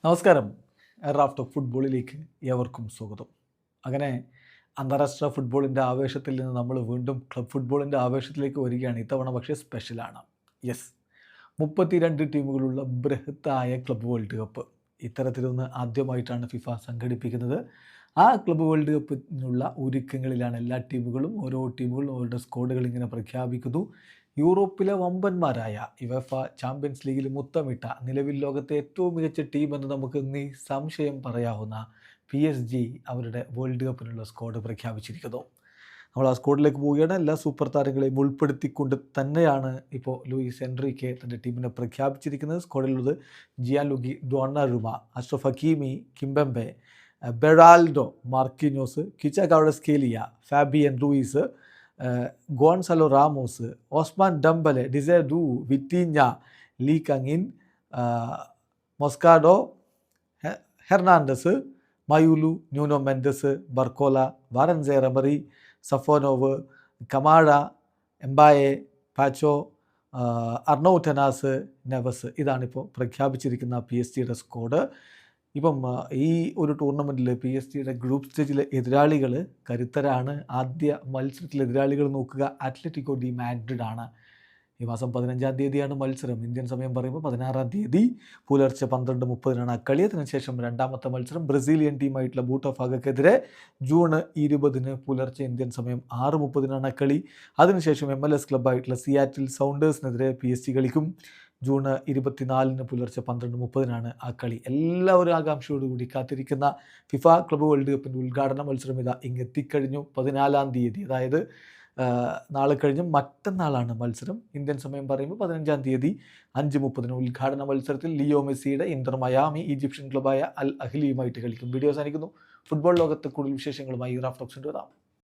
നമസ്കാരം. Raf talk ഫുട്ബോളിലേക്ക് ഏവർക്കും സ്വാഗതം. അങ്ങനെ അന്താരാഷ്ട്ര ഫുട്ബോളിൻ്റെ ആവേശത്തിൽ നിന്ന് നമ്മൾ വീണ്ടും ക്ലബ് ഫുട്ബോളിൻ്റെ ആവേശത്തിലേക്ക് വരികയാണ്. ഇത്തവണ പക്ഷേ സ്പെഷ്യലാണ്. യെസ്, 32 ടീമുകളുള്ള ബൃഹത്തായ ക്ലബ് വേൾഡ് കപ്പ് ഇത്തരത്തിലൊന്ന് ആദ്യമായിട്ടാണ് ഫിഫ സംഘടിപ്പിക്കുന്നത്. ആ ക്ലബ് വേൾഡ് കപ്പിനുള്ള ഒരുക്കങ്ങളിലാണ് എല്ലാ ടീമുകളും. ഓരോ ടീമുകളും അവരുടെ സ്ക്വാഡുകൾ ഇങ്ങനെ പ്രഖ്യാപിക്കുന്നു. യൂറോപ്പിലെ വമ്പന്മാരായ യുവേഫ ചാമ്പ്യൻസ് ലീഗിൽ മുത്തമിട്ട നിലവിൽ ലോകത്തെ ഏറ്റവും മികച്ച ടീമെന്ന് നമുക്ക് നിസ്സംശയം പറയാവുന്ന PSG അവരുടെ വേൾഡ് കപ്പിനുള്ള സ്ക്വാഡ് പ്രഖ്യാപിച്ചിരിക്കുന്നു. നമ്മൾ ആ സ്ക്വാഡിലേക്ക് പോവുകയാണ്. എല്ലാ സൂപ്പർ താരങ്ങളെയും ഉൾപ്പെടുത്തിക്കൊണ്ട് തന്നെയാണ് ഇപ്പോൾ ലൂയിസ് എൻറിക്കെ തൻ്റെ ടീമിനെ പ്രഖ്യാപിച്ചിരിക്കുന്നത്. സ്ക്വാഡിലുള്ളത് Gianluigi Donnarumma, Achraf Hakimi, Kimpembe, Beraldo, Marquinhos, Khvicha Kvaratskhelia, Fabian Ruiz, Gonzalo Ramos, Ousmane Dembele, ഡിസേഡു, Vitinha, Lee Kangin, Moscardo, Hernandez, Mayulu, Nuno Mendes, Barcola, Warren Emery, Safonov, Kamara, Mbaye, Pacho, Arnau Tenas, Neves. ഇതാണിപ്പോൾ പ്രഖ്യാപിച്ചിരിക്കുന്ന PSG squad. ഇപ്പം ഈ ഒരു ടൂർണമെൻറ്റിൽ PSG group സ്റ്റേജിലെ എതിരാളികൾ കരുത്തരാണ്. ആദ്യ മത്സരത്തിലെ എതിരാളികൾ നോക്കുക, അത്ലറ്റിക്കോ ഡി മാഡ്രിഡ് ആണ്. ഈ മാസം 15-ാം തീയതിയാണ് മത്സരം. ഇന്ത്യൻ സമയം പറയുമ്പോൾ 16-ാം തീയതി പുലർച്ചെ 12:30 കളി. അതിനുശേഷം രണ്ടാമത്തെ മത്സരം ബ്രസീലിയൻ ടീമായിട്ടുള്ള ബൂട്ടഫാഗക്കെതിരെ ജൂൺ 20 പുലർച്ചെ ഇന്ത്യൻ സമയം 6:30 കളി. അതിനുശേഷം MLS ക്ലബ്ബായിട്ടുള്ള സിയാറ്റിൽ സൗണ്ടേഴ്സിനെതിരെ PSG കളിക്കും. ജൂൺ 24 പുലർച്ചെ 12:30 ആ കളി. എല്ലാവരും ആകാംക്ഷയോടുകൂടി കാത്തിരിക്കുന്ന ഫിഫ ക്ലബ്ബ് വേൾഡ് കപ്പിൻ്റെ ഉദ്ഘാടന മത്സരം ഇതാ ഇങ്ങെത്തിക്കഴിഞ്ഞു. 14-ാം തീയതി, അതായത് നാളെ കഴിഞ്ഞ് മറ്റന്നാളാണ് മത്സരം. ഇന്ത്യൻ സമയം പറയുമ്പോൾ 15-ാം തീയതി 5:30 ഉദ്ഘാടന മത്സരത്തിൽ ലിയോ മെസ്സിയുടെ ഇന്റർ മയാമി ഈജിപ്ഷ്യൻ ക്ലബ്ബായ അൽ അഹ്ലിയുമായിട്ട് കളിക്കും. വീഡിയോ അവസാനിക്കുന്നു. ഫുട്ബോൾ ലോകത്തെ കൂടുതൽ വിശേഷങ്ങളുമായി റാഫ് ടോക്സിൻ്റെ വരാം.